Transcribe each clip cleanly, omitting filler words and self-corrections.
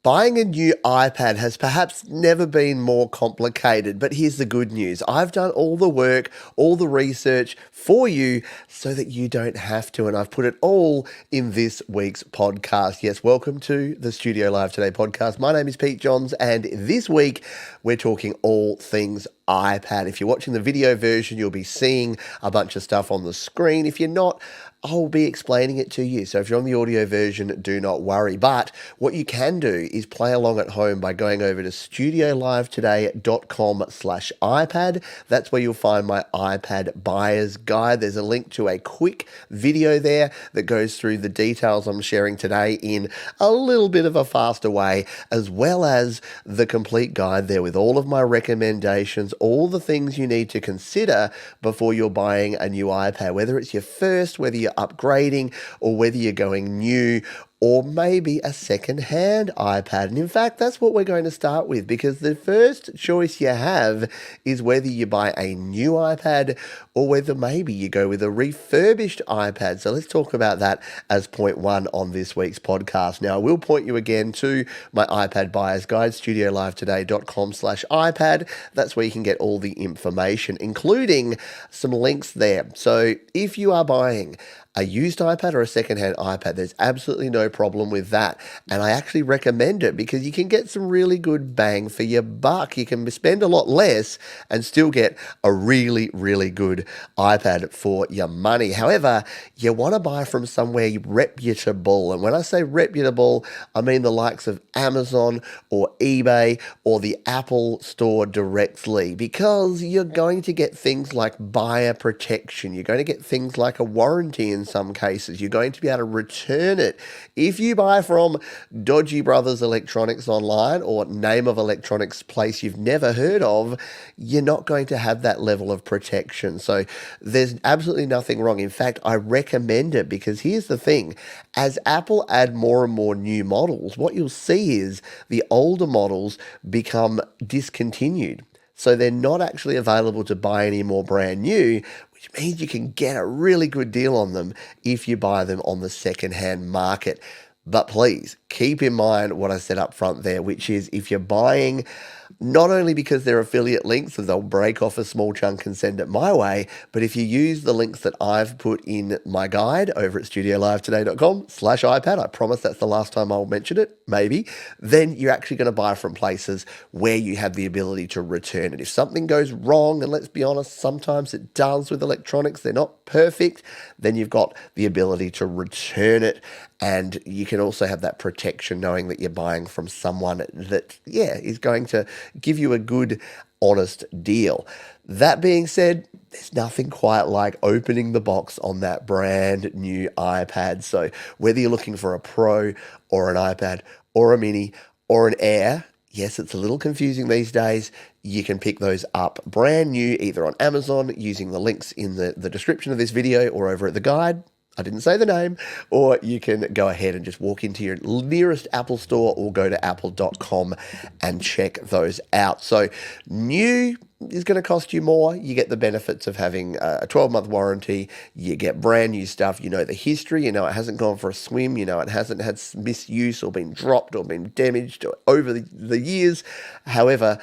Buying a new iPad has perhaps never been more complicated, but here's the good news. I've done all the work, all the research for you so that you don't have to, and I've put it all in this week's podcast. Yes, welcome to the Studio Live Today podcast. My name is Pete Johns, and this week we're talking all things iPad. If you're watching the video version, you'll be seeing a bunch of stuff on the screen. If you're not, I'll be explaining it to you. So if you're on the audio version, do not worry. But what you can do is play along at home by going over to studiolivetoday.com/iPad. That's where you'll find my iPad buyer's guide. There's a link to a quick video there that goes through the details I'm sharing today in a little bit of a faster way, as well as the complete guide there with all of my recommendations, all the things you need to consider before you're buying a new iPad, whether it's your first, whether you're upgrading, or whether you're going new, or maybe a second-hand iPad. And in fact, that's what we're going to start with, because the first choice you have is whether you buy a new iPad or whether maybe you go with a refurbished iPad. So let's talk about that as point one on this week's podcast. Now, I will point you again to my iPad buyer's guide, studiolivetoday.com/iPad. That's where you can get all the information, including some links there. So if you are buying a used iPad or a secondhand iPad, there's absolutely no problem with that. And I actually recommend it because you can get some really good bang for your buck. You can spend a lot less and still get a really, really good iPad for your money. However, you want to buy from somewhere reputable. And when I say reputable, I mean the likes of Amazon or eBay or the Apple Store directly, because you're going to get things like buyer protection. You're going to get things like a warranty in some cases. You're going to be able to return it. If you buy from Dodgy Brothers Electronics online, or name of electronics place you've never heard of, you're not going to have that level of protection. So there's absolutely nothing wrong. In fact, I recommend it, because here's the thing. As Apple add more and more new models, what you'll see is the older models become discontinued. So they're not actually available to buy anymore brand new, which means you can get a really good deal on them if you buy them on the second-hand market. But please keep in mind what I said up front there, which is if you're buying, not only because they're affiliate links, so they'll break off a small chunk and send it my way, but if you use the links that I've put in my guide over at studiolivetoday.com/iPad, I promise that's the last time I'll mention it, maybe, then you're actually going to buy from places where you have the ability to return it. If something goes wrong, and let's be honest, sometimes it does with electronics, they're not perfect, then you've got the ability to return it. And you can also have that protection knowing that you're buying from someone that, is going to give you a good, honest deal. That being said, there's nothing quite like opening the box on that brand new iPad. So whether you're looking for a Pro or an iPad or a Mini or an Air, yes, it's a little confusing these days. You can pick those up brand new either on Amazon using the links in the description of this video or over at the guide. I didn't say the name. Or you can go ahead and just walk into your nearest Apple store or go to apple.com and check those out. So new is going to cost you more. You get the benefits of having a 12-month warranty. You get brand new stuff. You know the history. You know it hasn't gone for a swim. You know it hasn't had misuse or been dropped or been damaged over the years. However,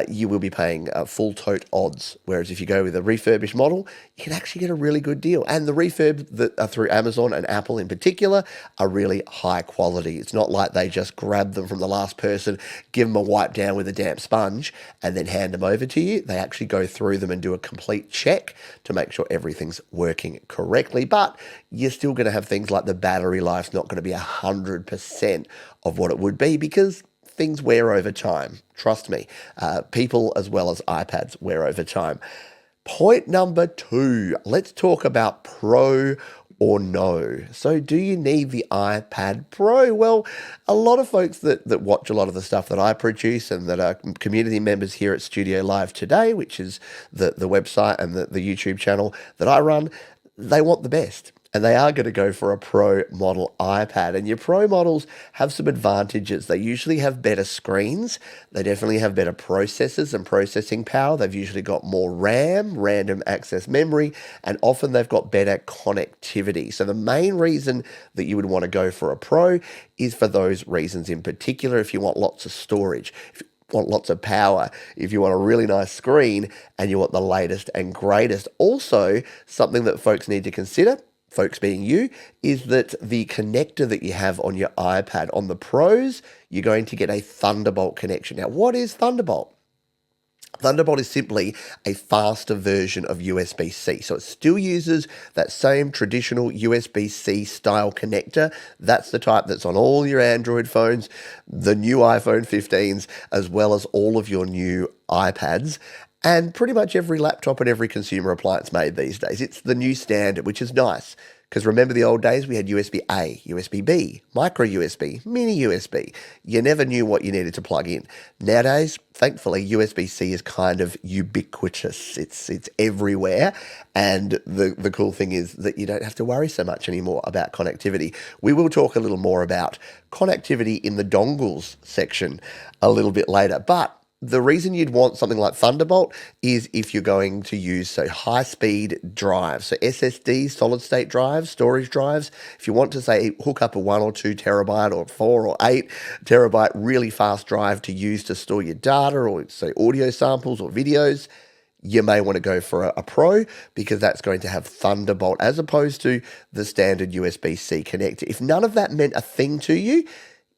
you will be paying full tote odds. Whereas if you go with a refurbished model, you can actually get a really good deal. And the refurb that are through Amazon and Apple in particular are really high quality. It's not like they just grab them from the last person, give them a wipe down with a damp sponge, and then hand them over to you. They actually go through them and do a complete check to make sure everything's working correctly. But you're still going to have things like the battery life's not going to be 100% of what it would be, because things wear over time. Trust me. People as well as iPads wear over time. Point number 2, let's talk about Pro or no. So do you need the iPad Pro? Well, a lot of folks that watch a lot of the stuff that I produce and that are community members here at Studio Live Today, which is the website and the YouTube channel that I run, they want the best. and they are going to go for a Pro model iPad. And your Pro models have some advantages. They usually have better screens. They definitely have better processors and processing power. They've usually got more RAM, random access memory, and often they've got better connectivity. So the main reason that you would want to go for a Pro is for those reasons in particular. If you want lots of storage, if you want lots of power, if you want a really nice screen, and you want the latest and greatest. Also, something that folks need to consider, folks being you, is that the connector that you have on your iPad, on the Pros, you're going to get a Thunderbolt connection. Now, what is Thunderbolt? Thunderbolt is simply a faster version of USB-C. So it still uses that same traditional USB-C style connector. That's the type that's on all your Android phones, the new iPhone 15s, as well as all of your new iPads, and pretty much every laptop and every consumer appliance made these days. It's the new standard, which is nice. Because remember the old days, we had USB-A, USB-B, micro USB, mini USB. You never knew what you needed to plug in. Nowadays, thankfully, USB-C is kind of ubiquitous. It's everywhere. And the cool thing is that you don't have to worry so much anymore about connectivity. We will talk a little more about connectivity in the dongles section a little bit later. But the reason you'd want something like Thunderbolt is if you're going to use high-speed drives, so SSDs, solid-state drives, storage drives. If you want to say hook up a 1 or 2 terabyte or 4 or 8 terabyte really fast drive to use to store your data or say audio samples or videos, you may want to go for a Pro because that's going to have Thunderbolt as opposed to the standard USB-C connector. If none of that meant a thing to you,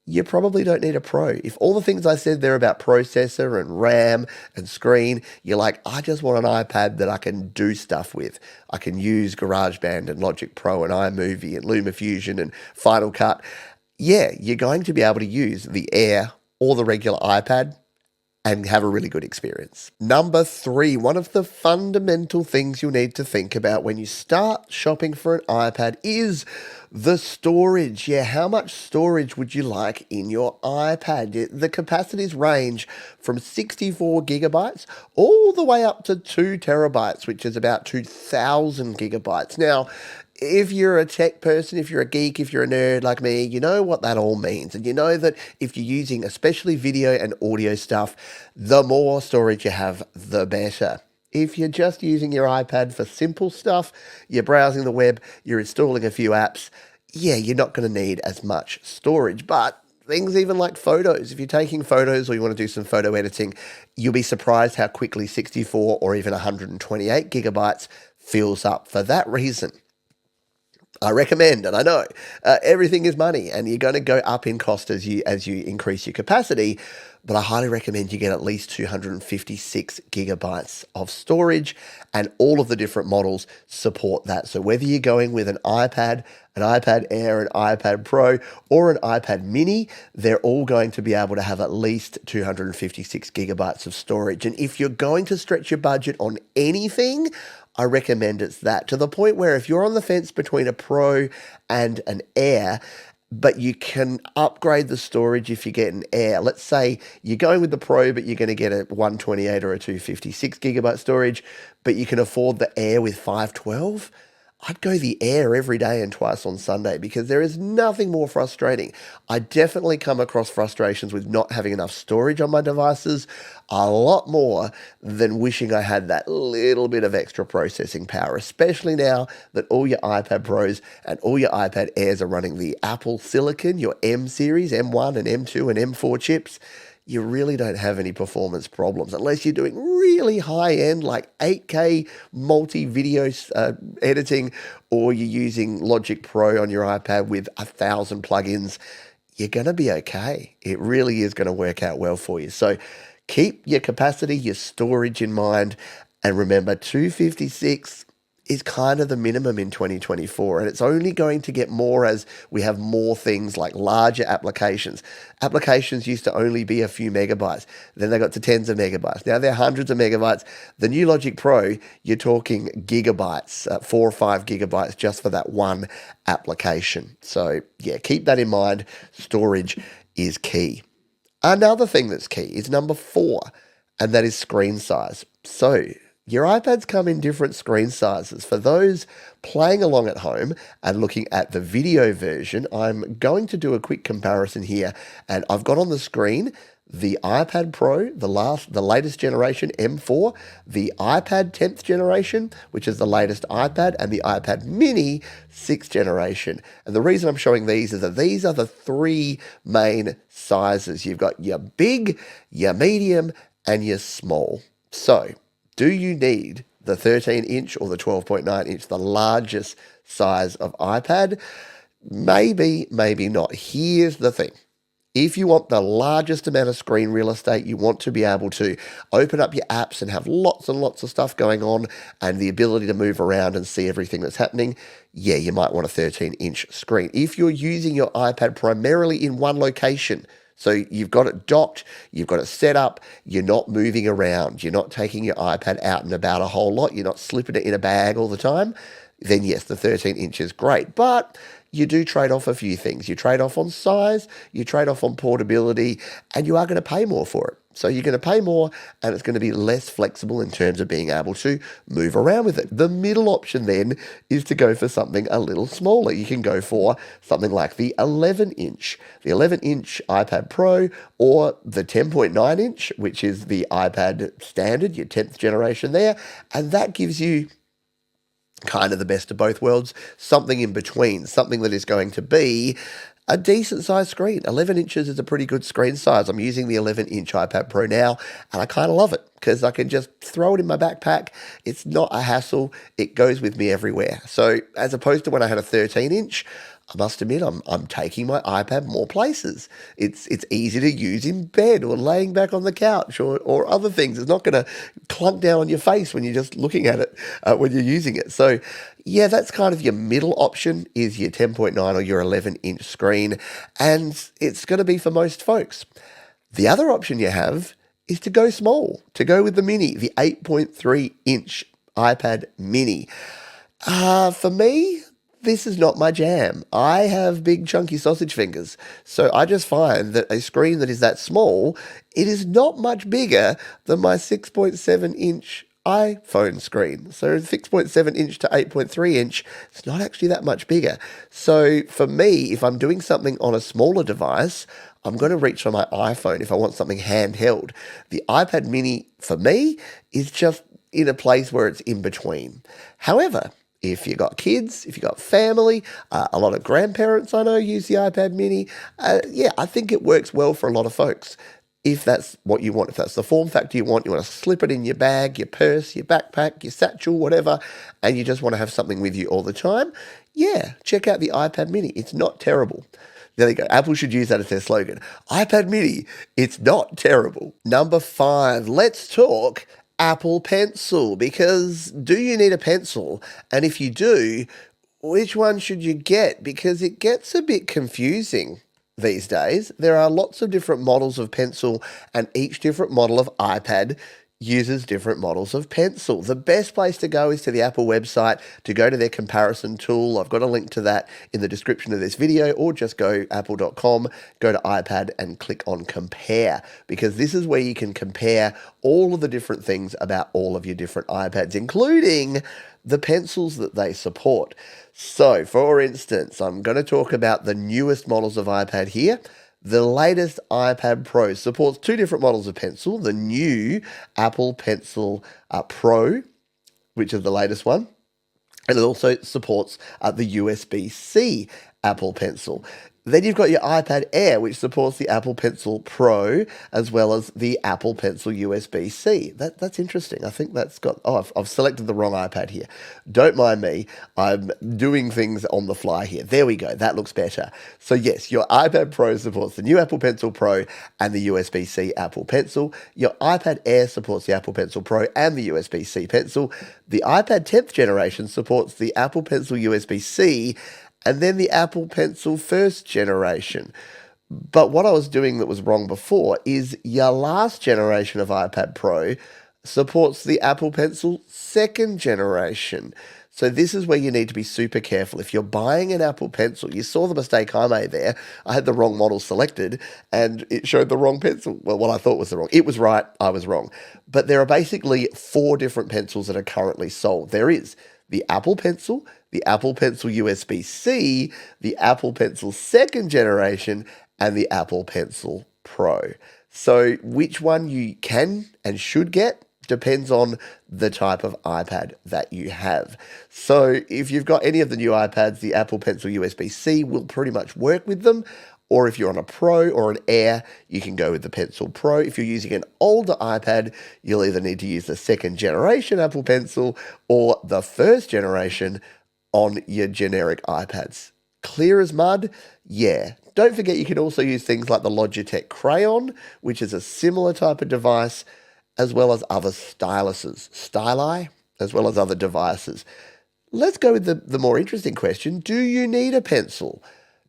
you probably don't need a Pro. If all the things I said there about processor and RAM and screen, you're like, I just want an iPad that I can do stuff with. I can use GarageBand and Logic Pro and iMovie and LumaFusion and Final Cut. Yeah, you're going to be able to use the Air or the regular iPad and have a really good experience. Number 3, one of the fundamental things you'll need to think about when you start shopping for an iPad is the storage. Yeah, how much storage would you like in your iPad? The capacities range from 64 gigabytes all the way up to 2 terabytes, which is about 2,000 gigabytes. Now, if you're a tech person, if you're a geek, if you're a nerd like me, you know what that all means. And you know that if you're using especially video and audio stuff, the more storage you have, the better. If you're just using your iPad for simple stuff, you're browsing the web, you're installing a few apps, yeah, you're not going to need as much storage. But things even like photos, if you're taking photos or you want to do some photo editing, you'll be surprised how quickly 64 or even 128 gigabytes fills up. For that reason, I recommend, and I know everything is money, and you're going to go up in cost as you increase your capacity. But I highly recommend you get at least 256 gigabytes of storage, and all of the different models support that. So whether you're going with an iPad Air, an iPad Pro, or an iPad Mini, they're all going to be able to have at least 256 gigabytes of storage. And if you're going to stretch your budget on anything, I recommend it's that, to the point where if you're on the fence between a Pro and an Air, but you can upgrade the storage if you get an Air. Let's say you're going with the Pro, but you're going to get a 128 or a 256 gigabyte storage, but you can afford the Air with 512. I'd go the Air every day and twice on Sunday because there is nothing more frustrating. I definitely come across frustrations with not having enough storage on my devices a lot more than wishing I had that little bit of extra processing power, especially now that all your iPad Pros and all your iPad Airs are running the Apple Silicon, your M series, M1 and M2 and M4 chips. You really don't have any performance problems unless you're doing really high-end, like 8K multi-video editing, or you're using Logic Pro on your iPad with 1,000 plugins. You're going to be okay. It really is going to work out well for you. So keep your capacity, your storage in mind, and remember 256 is kind of the minimum in 2024, and it's only going to get more as we have more things like larger applications. Applications used to only be a few megabytes. Then they got to tens of megabytes. Now they're hundreds of megabytes. The new Logic Pro, you're talking gigabytes, 4 or 5 gigabytes just for that one application. So yeah, keep that in mind. Storage is key. Another thing that's key is number 4, and that is screen size. So Your iPads come in different screen sizes. For those playing along at home and looking at the video version, I'm going to do a quick comparison here. And I've got on the screen the iPad Pro, the latest generation M4, the iPad 10th generation, which is the latest iPad, and the iPad mini 6th generation. And the reason I'm showing these is that these are the three main sizes. You've got your big, your medium, and your small. So, do you need the 13-inch or the 12.9-inch, the largest size of iPad? Maybe, maybe not. Here's the thing. If you want the largest amount of screen real estate, you want to be able to open up your apps and have lots and lots of stuff going on and the ability to move around and see everything that's happening, yeah, you might want a 13-inch screen. If you're using your iPad primarily in one location, so you've got it docked, you've got it set up, you're not moving around, you're not taking your iPad out and about a whole lot, you're not slipping it in a bag all the time, then yes, the 13-inch is great. But you do trade off a few things. You trade off on size, you trade off on portability, and you are going to pay more for it. So you're going to pay more, and it's going to be less flexible in terms of being able to move around with it. The middle option then is to go for something a little smaller. You can go for something like the 11-inch, the 11-inch iPad Pro, or the 10.9-inch, which is the iPad standard, your 10th generation there, and that gives you kind of the best of both worlds, something in between, something that is going to be a decent sized screen. 11 inches is a pretty good screen size. I'm using the 11-inch iPad Pro now, and I kind of love it because I can just throw it in my backpack. It's not a hassle. It goes with me everywhere. So as opposed to when I had a 13-inch, I must admit, I'm taking my iPad more places. It's easy to use in bed or laying back on the couch or other things. It's not going to clunk down on your face when you're just looking at it when you're using it. So yeah, that's kind of your middle option is your 10.9 or your 11-inch screen, and it's going to be for most folks. The other option you have is to go small, to go with the mini, the 8.3-inch iPad mini. For me, this is not my jam. I have big chunky sausage fingers. So I just find that a screen that is that small, it is not much bigger than my 6.7-inch iPhone screen. So 6.7-inch to 8.3-inch, it's not actually that much bigger. So for me, if I'm doing something on a smaller device, I'm going to reach for my iPhone if I want something handheld. The iPad mini, for me, is just in a place where it's in between. However, if you've got kids, if you've got family, a lot of grandparents I know use the iPad mini. Yeah, I think it works well for a lot of folks. If that's what you want, if that's the form factor you want to slip it in your bag, your purse, your backpack, your satchel, whatever, and you just want to have something with you all the time, yeah, check out the iPad mini. It's not terrible. There you go. Apple should use that as their slogan. iPad mini, it's not terrible. Number 5, let's talk Apple Pencil, because do you need a pencil? And if you do, which one should you get? Because it gets a bit confusing these days. There are lots of different models of pencil, and each different model of iPad uses different models of pencil. The best place to go is to the Apple website to go to their comparison tool. I've got a link to that in the description of this video, or just go apple.com, go to iPad and click on compare, because this is where you can compare all of the different things about all of your different iPads, including the pencils that they support. So, for instance, I'm going to talk about the newest models of iPad here. The latest iPad Pro supports 2 different models of pencil. The new Apple Pencil Pro, which is the latest one, and it also supports the USB-C Apple Pencil. Then you've got your iPad Air, which supports the Apple Pencil Pro, as well as the Apple Pencil USB-C. That's interesting. I think that's got... Oh, I've selected the wrong iPad here. Don't mind me. I'm doing things on the fly here. There we go. That looks better. So yes, your iPad Pro supports the new Apple Pencil Pro and the USB-C Apple Pencil. Your iPad Air supports the Apple Pencil Pro and the USB-C Pencil. The iPad 10th generation supports the Apple Pencil USB-C and then the Apple Pencil first generation. But what I was doing that was wrong before is your last generation of iPad Pro supports the Apple Pencil second generation. So this is where you need to be super careful. If you're buying an Apple Pencil, you saw the mistake I made there. I had the wrong model selected and it showed the wrong pencil. Well, what I thought was the wrong. It was right, I was wrong. But there are basically 4 different pencils that are currently sold. There is the Apple Pencil, the Apple Pencil USB-C, the Apple Pencil second generation, and the Apple Pencil Pro. So which one you can and should get depends on the type of iPad that you have. So if you've got any of the new iPads, the Apple Pencil USB-C will pretty much work with them. Or if you're on a Pro or an Air, you can go with the Pencil Pro. If you're using an older iPad, you'll either need to use the second generation Apple Pencil or the first generation on your generic iPads. Clear as mud? Yeah. Don't forget you can also use things like the Logitech Crayon, which is a similar type of device, as well as other styluses, styli, as well as other devices. Let's go with the more interesting question. Do you need a pencil?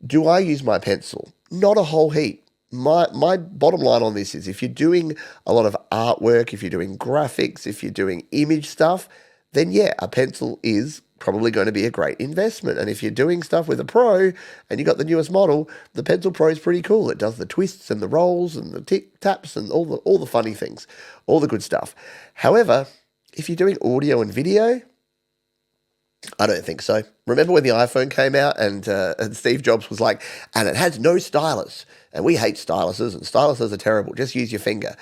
Do I use my pencil? Not a whole heap. My bottom line on this is if you're doing a lot of artwork, if you're doing graphics, if you're doing image stuff, then yeah, a pencil is probably going to be a great investment. And if you're doing stuff with a Pro and you got the newest model, the Pencil Pro is pretty cool. It does the twists and the rolls and the tick taps and all the funny things, all the good stuff. However, if you're doing audio and video, I don't think so. Remember when the iPhone came out and Steve Jobs was like, and it has no stylus, and we hate styluses, and styluses are terrible. Just use your finger.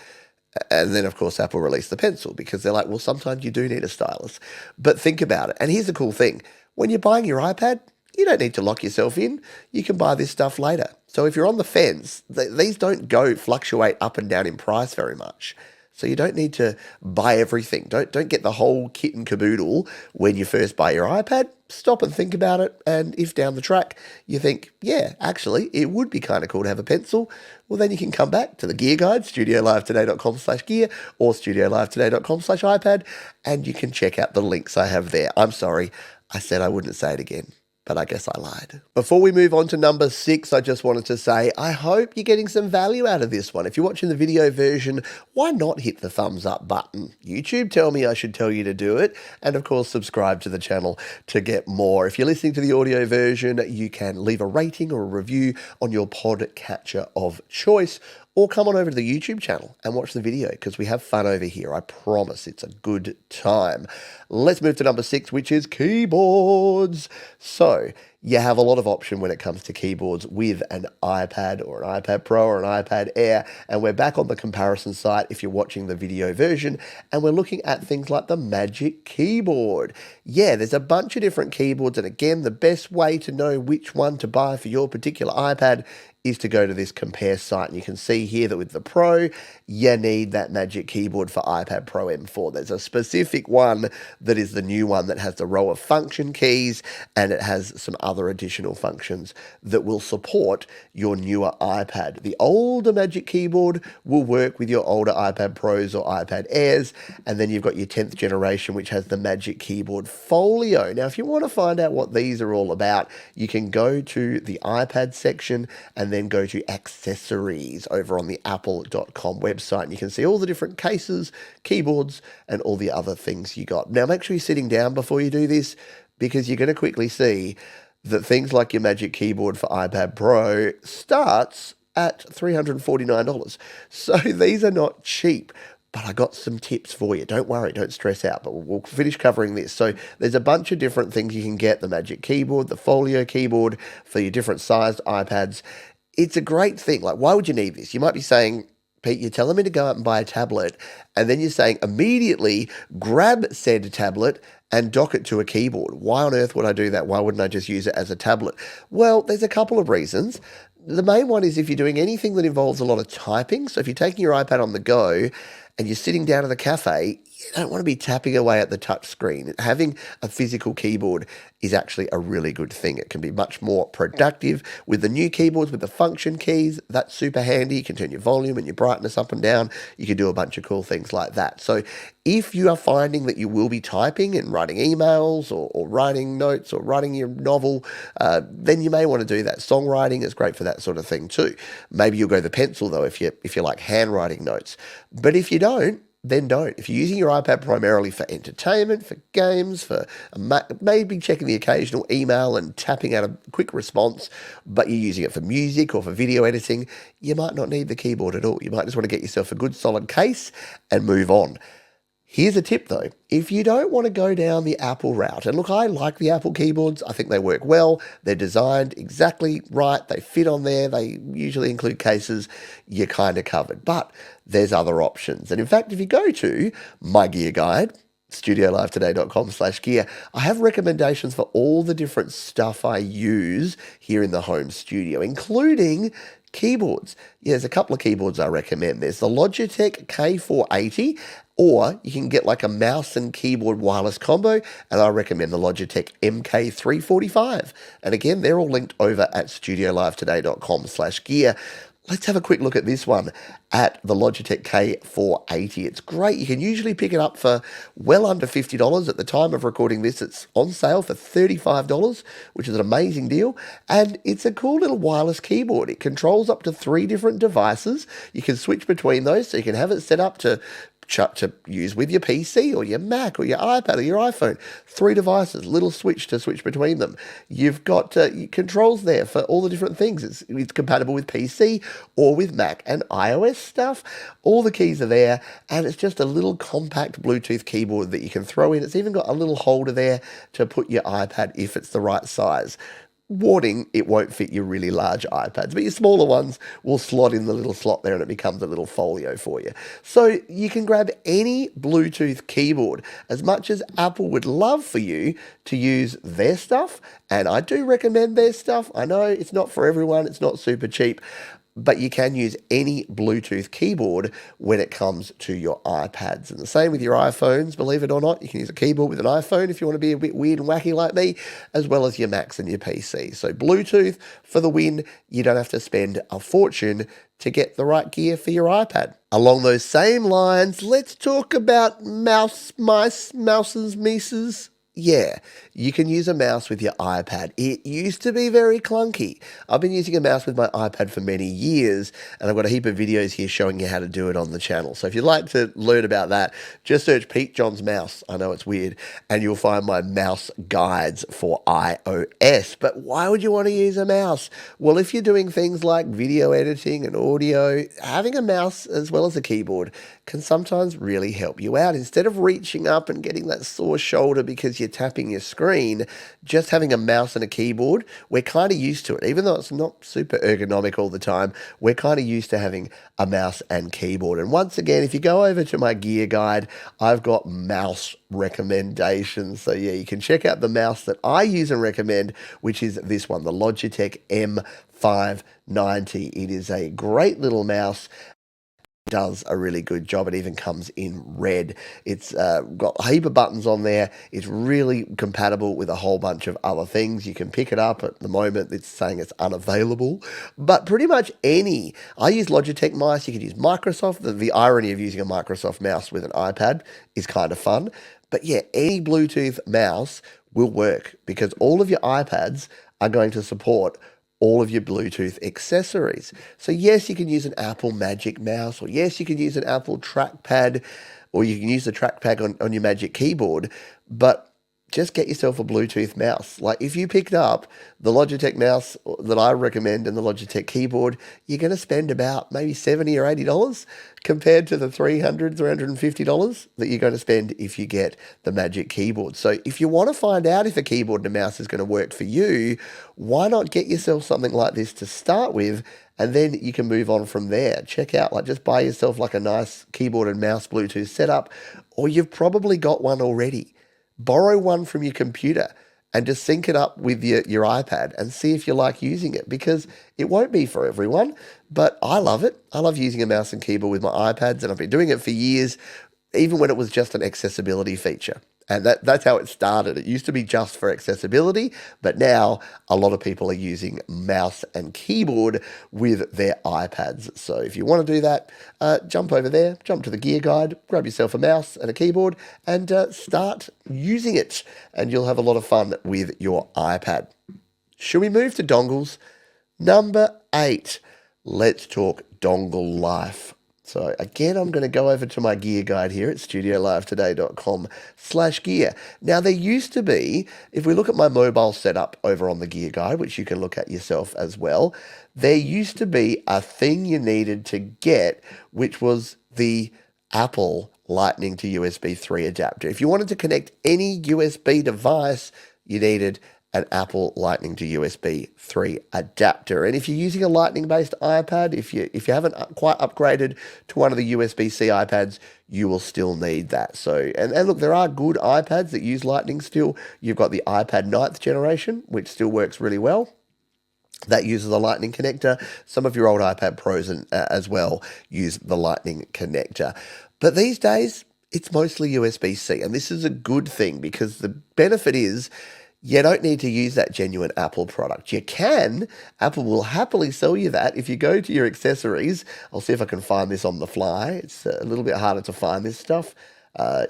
And then, of course, Apple released the pencil because they're like, well, sometimes you do need a stylus. But think about it. And here's the cool thing. When you're buying your iPad, you don't need to lock yourself in. You can buy this stuff later. So if you're on the fence, these don't fluctuate up and down in price very much. So you don't need to buy everything. Don't get the whole kit and caboodle when you first buy your iPad. Stop and think about it. And if down the track you think, yeah, actually, it would be kind of cool to have a pencil, well, then you can come back to the Gear Guide, studiolivetoday.com/gear or studiolivetoday.com/iPad, and you can check out the links I have there. I'm sorry, I said I wouldn't say it again, but I guess I lied. Before we move on to number 6, I just wanted to say I hope you're getting some value out of this one. If you're watching the video version, why not hit the thumbs up button? YouTube tell me I should tell you to do it. And of course, subscribe to the channel to get more. If you're listening to the audio version, you can leave a rating or a review on your podcatcher of choice, or come on over to the YouTube channel and watch the video because we have fun over here. I promise it's a good time. Let's move to number 6, which is keyboards. So you have a lot of option when it comes to keyboards with an iPad or an iPad Pro or an iPad Air. And we're back on the comparison site if you're watching the video version. And we're looking at things like the Magic Keyboard. Yeah, there's a bunch of different keyboards. And again, the best way to know which one to buy for your particular iPad is to go to this compare site. And you can see here that with the Pro, you need that Magic Keyboard for iPad Pro M4. There's a specific one that is the new one that has the row of function keys, and it has some other additional functions that will support your newer iPad. The older Magic Keyboard will work with your older iPad Pros or iPad Airs, and then you've got your 10th generation, which has the Magic Keyboard Folio. Now, if you want to find out what these are all about, you can go to the iPad section and then go to accessories over on the apple.com website. And you can see all the different cases, keyboards, and all the other things you got. Now, make sure you're sitting down before you do this because you're going to quickly see that things like your Magic Keyboard for iPad Pro starts at $349. So these are not cheap. But I got some tips for you. Don't worry, don't stress out, but we'll finish covering this. So there's a bunch of different things you can get. The Magic Keyboard, the Folio keyboard for your different sized iPads. It's a great thing. Like, why would you need this? You might be saying, Pete, you're telling me to go out and buy a tablet, and then you're saying immediately grab said tablet and dock it to a keyboard. Why on earth would I do that? Why wouldn't I just use it as a tablet? Well, there's a couple of reasons. The main one is if you're doing anything that involves a lot of typing. So if you're taking your iPad on the go and you're sitting down at the cafe, you don't want to be tapping away at the touch screen. Having a physical keyboard is actually a really good thing. It can be much more productive. With the new keyboards, with the function keys, that's super handy. You can turn your volume and your brightness up and down. You can do a bunch of cool things like that. So if you are finding that you will be typing and writing emails or writing notes or writing your novel, then you may want to do that. Songwriting is great for that sort of thing too. Maybe you'll go the pencil though if you like handwriting notes. But if you don't, then don't. If you're using your iPad primarily for entertainment, for games, for maybe checking the occasional email and tapping out a quick response, but you're using it for music or for video editing, you might not need the keyboard at all. You might just want to get yourself a good solid case and move on. Here's a tip though. If you don't want to go down the Apple route, and look, I like the Apple keyboards. I think they work well. They're designed exactly right. They fit on there. They usually include cases. You're kind of covered. But there's other options. And in fact, if you go to my gear guide, studiolivetoday.com/gear, I have recommendations for all the different stuff I use here in the home studio, including keyboards. Yeah, there's a couple of keyboards I recommend. There's the Logitech K480, or you can get like a mouse and keyboard wireless combo, and I recommend the Logitech MK345. And again, they're all linked over at studiolivetoday.com/gear. Let's have a quick look at this one at the Logitech K480. It's great. You can usually pick it up for well under $50. At the time of recording this, it's on sale for $35, which is an amazing deal. And it's a cool little wireless keyboard. It controls up to 3 different devices. You can switch between those, so you can have it set up to use with your PC or your Mac or your iPad or your iPhone. 3 devices, little switch to switch between them. You've got controls there for all the different things. It's compatible with PC or with Mac and iOS stuff. All the keys are there, and it's just a little compact Bluetooth keyboard that you can throw in. It's even got a little holder there to put your iPad if it's the right size. Warning, it won't fit your really large iPads, but your smaller ones will slot in the little slot there and it becomes a little folio for you. So you can grab any Bluetooth keyboard. As much as Apple would love for you to use their stuff, and I do recommend their stuff, I know it's not for everyone, it's not super cheap, but you can use any Bluetooth keyboard when it comes to your iPads. And the same with your iPhones, believe it or not. You can use a keyboard with an iPhone if you want to be a bit weird and wacky like me, as well as your Macs and your PC. So Bluetooth for the win. You don't have to spend a fortune to get the right gear for your iPad. Along those same lines, let's talk about mouses, mices. Yeah, you can use a mouse with your iPad. It used to be very clunky. I've been using a mouse with my iPad for many years, and I've got a heap of videos here showing you how to do it on the channel. So if you'd like to learn about that, just search Pete John's mouse. I know it's weird, and you'll find my mouse guides for iOS. But why would you want to use a mouse? Well, if you're doing things like video editing and audio, having a mouse as well as a keyboard can sometimes really help you out. Instead of reaching up and getting that sore shoulder because you're tapping your screen, just having a mouse and a keyboard, we're kind of used to it. Even though it's not super ergonomic all the time, we're kind of used to having a mouse and keyboard. And once again, if you go over to my gear guide, I've got mouse recommendations. So yeah, you can check out the mouse that I use and recommend, which is this one, the Logitech M590. It is a great little mouse. Does a really good job. It even comes in red. It's got a heap of buttons on there. It's really compatible with a whole bunch of other things. You can pick it up. At the moment, it's saying it's unavailable, but pretty much any. I use Logitech mice. You can use Microsoft. The irony of using a Microsoft mouse with an iPad is kind of fun. But yeah, any Bluetooth mouse will work because all of your iPads are going to support all of your Bluetooth accessories. So yes, you can use an Apple Magic Mouse, or yes, you can use an Apple trackpad, or you can use the trackpad on your Magic Keyboard, but just get yourself a Bluetooth mouse. Like if you picked up the Logitech mouse that I recommend and the Logitech keyboard, you're going to spend about maybe $70 or $80 compared to the $300, $350 that you're going to spend if you get the Magic Keyboard. So if you want to find out if a keyboard and a mouse is going to work for you, why not get yourself something like this to start with, and then you can move on from there. Check out, like just buy yourself like a nice keyboard and mouse Bluetooth setup, or you've probably got one already. Borrow one from your computer and just sync it up with your iPad and see if you like using it, because it won't be for everyone, but I love it. I love using a mouse and keyboard with my iPads, and I've been doing it for years, even when it was just an accessibility feature. And that's how it started. It used to be just for accessibility, but now a lot of people are using mouse and keyboard with their iPads. So if you want to do that, jump over there, jump to the gear guide, grab yourself a mouse and a keyboard, and start using it. And you'll have a lot of fun with your iPad. Should we move to dongles? Number 8, let's talk dongle life. So again, I'm going to go over to my gear guide here at studiolivetoday.com/gear. Now, there used to be, if we look at my mobile setup over on the gear guide, which you can look at yourself as well, there used to be a thing you needed to get, which was the Apple Lightning to USB 3 adapter. If you wanted to connect any USB device, you needed an Apple Lightning to USB 3 adapter. And if you're using a Lightning-based iPad, if you haven't quite upgraded to one of the USB-C iPads, you will still need that. So, and look, there are good iPads that use Lightning still. You've got the iPad 9th generation, which still works really well. That uses a Lightning connector. Some of your old iPad Pros as well use the Lightning connector. But these days, it's mostly USB-C. And this is a good thing because the benefit is you don't need to use that genuine Apple product. You can. Apple will happily sell you that. If you go to your accessories, I'll see if I can find this on the fly. It's a little bit harder to find this stuff.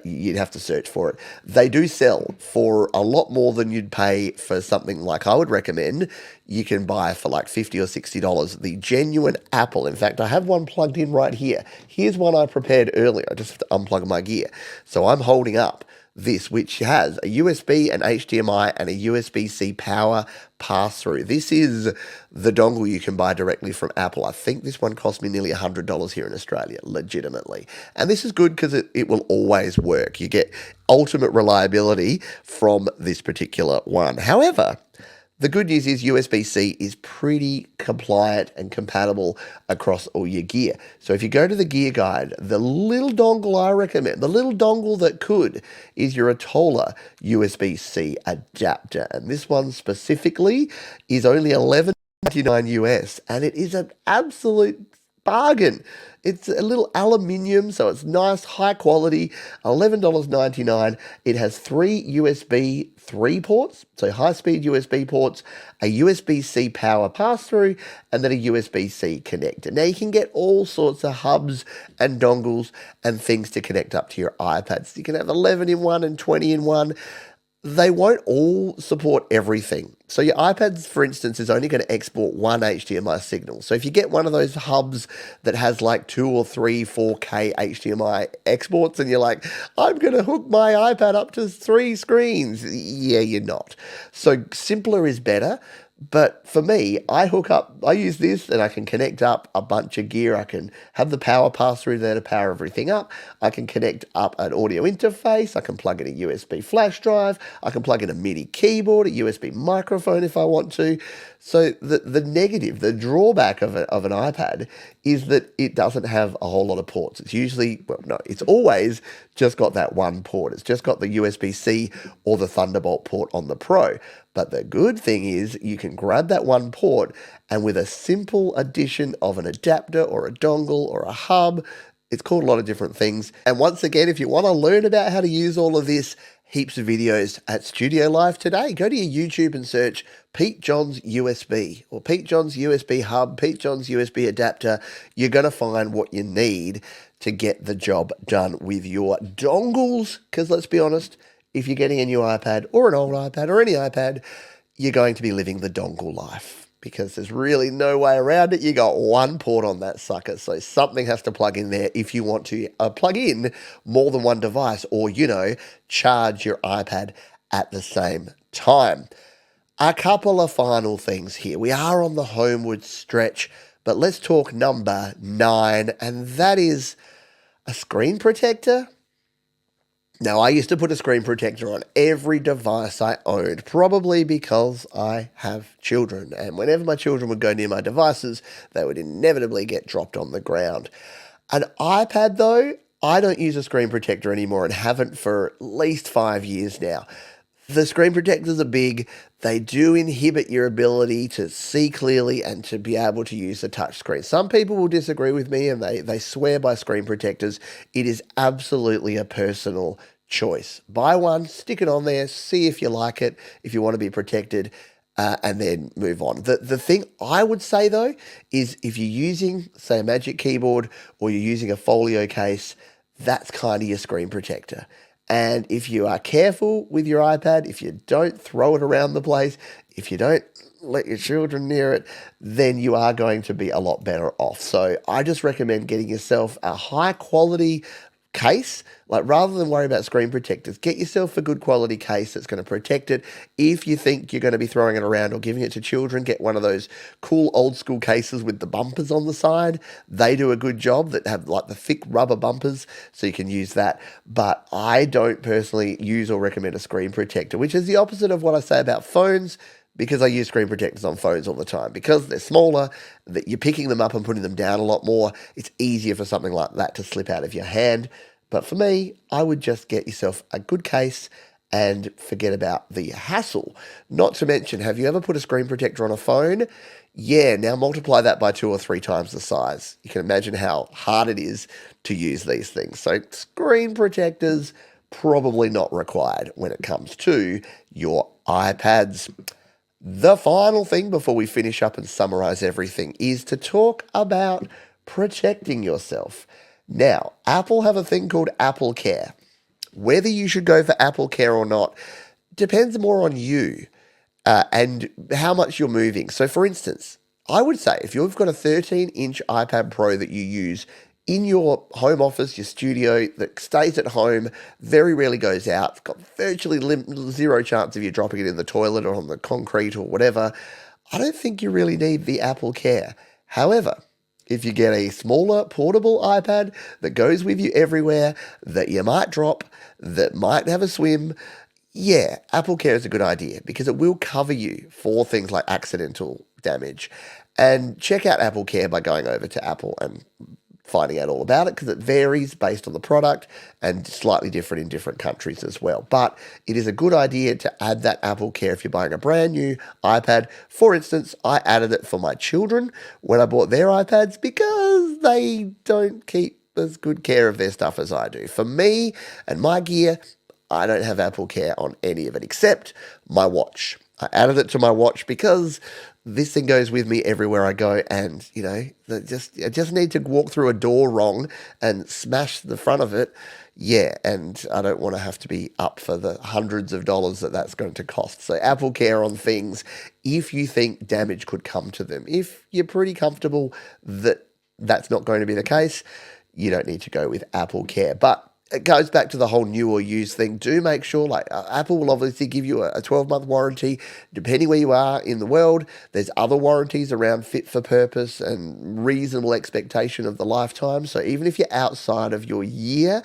You'd have to search for it. They do sell for a lot more than you'd pay for something like I would recommend. You can buy for like $50 or $60 the genuine Apple. In fact, I have one plugged in right here. Here's one I prepared earlier. I just have to unplug my gear. So I'm holding up this, which has a USB, an HDMI, and a USB-C power pass-through. This is the dongle you can buy directly from Apple. I think this one cost me nearly $100 here in Australia, legitimately. And this is good because it will always work. You get ultimate reliability from this particular one. However, the good news is USB-C is pretty compliant and compatible across all your gear. So if you go to the gear guide, the little dongle I recommend, the little dongle that could, is your Atola USB-C adapter. And this one specifically is only $11.99 US, and it is an absolute bargain. It's a little aluminium, so it's nice, high quality, $11.99. It has 3 USB 3 ports, so high-speed USB ports, a USB-C power pass-through, and then a USB-C connector. Now, you can get all sorts of hubs and dongles and things to connect up to your iPads. You can have 11 in one and 20 in one. They won't all support everything. So your iPad, for instance, is only going to export one HDMI signal. So if you get one of those hubs that has like 2 or 3 4K HDMI exports and you're like, I'm going to hook my iPad up to 3 screens. Yeah, you're not. So simpler is better. But for me, I use this and I can connect up a bunch of gear. I can have the power pass through there to power everything up. I can connect up an audio interface. I can plug in a USB flash drive. I can plug in a MIDI keyboard, a USB microphone if I want to. So the drawback of an iPad is that it doesn't have a whole lot of ports. It's always just got that one port. It's just got the USB-C or the Thunderbolt port on the Pro. But the good thing is you can grab that one port and with a simple addition of an adapter or a dongle or a hub, it's called a lot of different things. And once again, if you want to learn about how to use all of this, heaps of videos at Studio Live Today. Go to your YouTube and search Pete Johns USB or Pete Johns USB hub, Pete Johns USB adapter. You're going to find what you need to get the job done with your dongles. Because let's be honest, if you're getting a new iPad or an old iPad or any iPad, you're going to be living the dongle life because there's really no way around it. You got one port on that sucker, so something has to plug in there if you want to plug in more than one device or, charge your iPad at the same time. A couple of final things here. We are on the homeward stretch, but let's talk number 9, and that is a screen protector. Now, I used to put a screen protector on every device I owned, probably because I have children. And whenever my children would go near my devices, they would inevitably get dropped on the ground. An iPad, though, I don't use a screen protector anymore and haven't for at least 5 years now. The screen protectors are big. They do inhibit your ability to see clearly and to be able to use the touch screen. Some people will disagree with me and they swear by screen protectors. It is absolutely a personal choice. Buy one, stick it on there, see if you like it, if you want to be protected, and then move on. The thing I would say, though, is if you're using, say, a Magic Keyboard or you're using a folio case, that's kind of your screen protector. And if you are careful with your iPad, if you don't throw it around the place, if you don't let your children near it, then you are going to be a lot better off. So I just recommend getting yourself a high quality case. Like, rather than worry about screen protectors, get yourself a good quality case that's going to protect it. If you think you're going to be throwing it around or giving it to children, get one of those cool old school cases with the bumpers on the side. They do a good job, that have like the thick rubber bumpers, so you can use that. But I don't personally use or recommend a screen protector, which is the opposite of what I say about phones, because I use screen protectors on phones all the time. Because they're smaller, that you're picking them up and putting them down a lot more, it's easier for something like that to slip out of your hand. But for me, I would just get yourself a good case and forget about the hassle. Not to mention, have you ever put a screen protector on a phone? Yeah, now multiply that by 2 or 3 times the size. You can imagine how hard it is to use these things. So screen protectors, probably not required when it comes to your iPads. The final thing before we finish up and summarize everything is to talk about protecting yourself. Now, Apple have a thing called Apple Care. Whether you should go for Apple Care or not depends more on you and how much you're moving. So, for instance, I would say if you've got a 13-inch iPad Pro that you use in your home office, your studio, that stays at home, very rarely goes out, it's got virtually zero chance of you dropping it in the toilet or on the concrete or whatever, I don't think you really need the Apple Care. However, if you get a smaller portable iPad that goes with you everywhere, that you might drop, that might have a swim, yeah, Apple Care is a good idea because it will cover you for things like accidental damage. And check out Apple Care by going over to Apple and finding out all about it, because it varies based on the product and slightly different in different countries as well. But it is a good idea to add that Apple Care if you're buying a brand new iPad. For instance, I added it for my children when I bought their iPads because they don't keep as good care of their stuff as I do. For me and my gear, I don't have Apple Care on any of it except my watch. I added it to my watch because this thing goes with me everywhere I go, and I just need to walk through a door wrong and smash the front of it. Yeah, and I don't want to have to be up for the hundreds of dollars that that's going to cost. So Apple Care on things, if you think damage could come to them. If you're pretty comfortable that that's not going to be the case, you don't need to go with Apple Care. But it goes back to the whole new or used thing. Do make sure, like, Apple will obviously give you a 12-month warranty, depending where you are in the world. There's other warranties around fit for purpose and reasonable expectation of the lifetime. So even if you're outside of your year,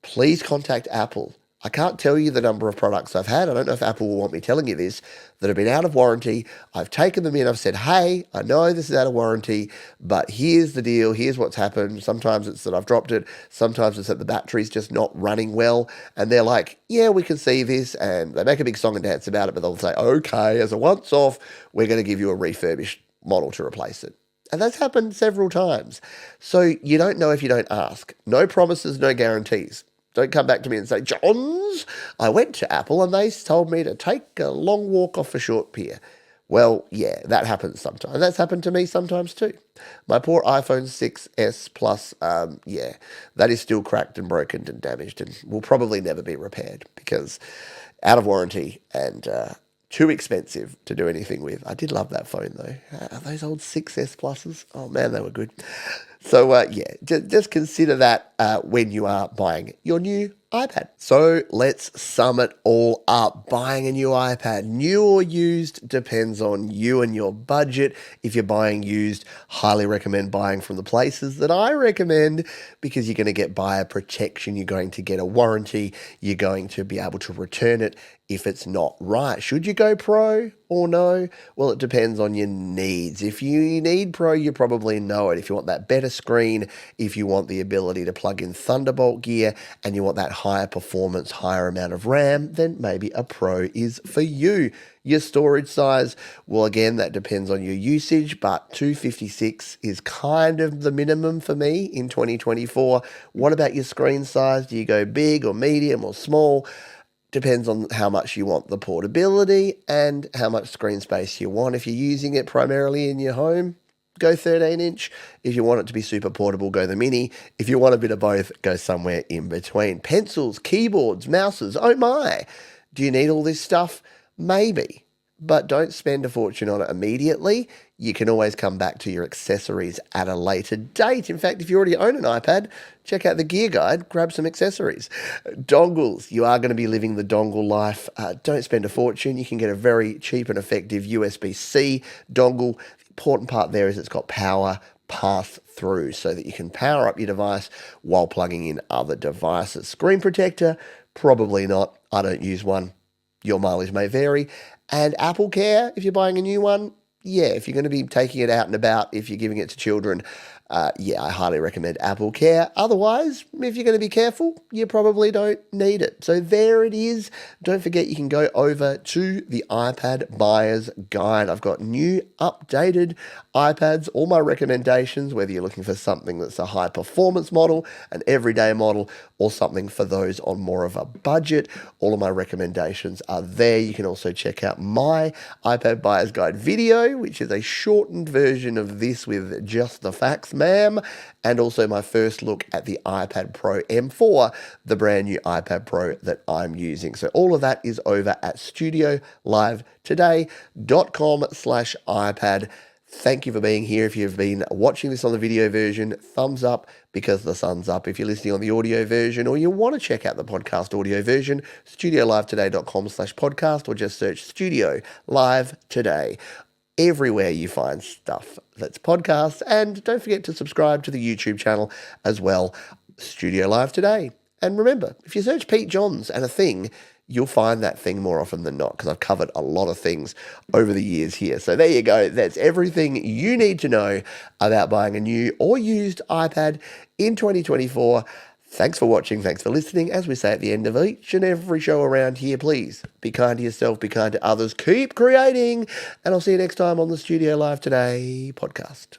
please contact Apple. I can't tell you the number of products I've had. I don't know if Apple will want me telling you this, that have been out of warranty. I've taken them in. I've said, hey, I know this is out of warranty, but here's the deal. Here's what's happened. Sometimes it's that I've dropped it. Sometimes it's that the battery's just not running well. And they're like, yeah, we can see this. And they make a big song and dance about it, but they'll say, okay, as a once off, we're going to give you a refurbished model to replace it. And that's happened several times. So you don't know if you don't ask. No promises, no guarantees. Don't come back to me and say, Johns, I went to Apple and they told me to take a long walk off a short pier. Well, yeah, that happens sometimes. That's happened to me sometimes too. My poor iPhone 6S Plus, yeah, that is still cracked and broken and damaged and will probably never be repaired because out of warranty and too expensive to do anything with. I did love that phone though. Those old 6S Pluses, oh man, they were good. So yeah, just consider that when you are buying your new iPad. So let's sum it all up. Buying a new iPad, new or used, depends on you and your budget. If you're buying used, highly recommend buying from the places that I recommend because you're going to get buyer protection, you're going to get a warranty, you're going to be able to return it if it's not right. Should you go pro or no? Well, it depends on your needs. If you need pro, you probably know it. If you want that better screen, if you want the ability to plug in Thunderbolt gear, and you want that higher performance, higher amount of RAM, then maybe a pro is for you. Your storage size, well, again, that depends on your usage, but 256 is kind of the minimum for me in 2024. What about your screen size? Do you go big or medium or small? Depends on how much you want the portability and how much screen space you want. If you're using it primarily in your home, go 13-inch. If you want it to be super portable, go the mini. If you want a bit of both, go somewhere in between. Pencils, keyboards, mouses, oh my. Do you need all this stuff? Maybe. But don't spend a fortune on it immediately. You can always come back to your accessories at a later date. In fact, if you already own an iPad, check out the gear guide, grab some accessories. Dongles, you are going to be living the dongle life. Don't spend a fortune. You can get a very cheap and effective USB-C dongle. The important part there is it's got power pass through so that you can power up your device while plugging in other devices. Screen protector, probably not. I don't use one. Your mileage may vary. And Apple Care, if you're buying a new one, yeah, if you're going to be taking it out and about, if you're giving it to children, yeah, I highly recommend Apple Care. Otherwise, if you're going to be careful, you probably don't need it. So there it is. Don't forget you can go over to the iPad Buyer's Guide. I've got new updated iPads, all my recommendations, whether you're looking for something that's a high performance model, an everyday model, or something for those on more of a budget. All of my recommendations are there. You can also check out my iPad Buyer's Guide video, which is a shortened version of this with just the facts, ma'am, and also my first look at the iPad Pro M4, the brand new iPad Pro that I'm using. So all of that is over at studiolivetoday.com/iPad. Thank you for being here. If you've been watching this on the video version, thumbs up because the sun's up. If you're listening on the audio version or you want to check out the podcast audio version, studiolivetoday.com/podcast or just search Studio Live Today everywhere you find stuff that's podcasts. And don't forget to subscribe to the YouTube channel as well, Studio Live Today. And remember, if you search Pete Johns and a thing, you'll find that thing more often than not, because I've covered a lot of things over the years here. So there you go. That's everything you need to know about buying a new or used iPad in 2024. Thanks for watching. Thanks for listening. As we say at the end of each and every show around here, please be kind to yourself, be kind to others, keep creating, and I'll see you next time on the Studio Live Today podcast.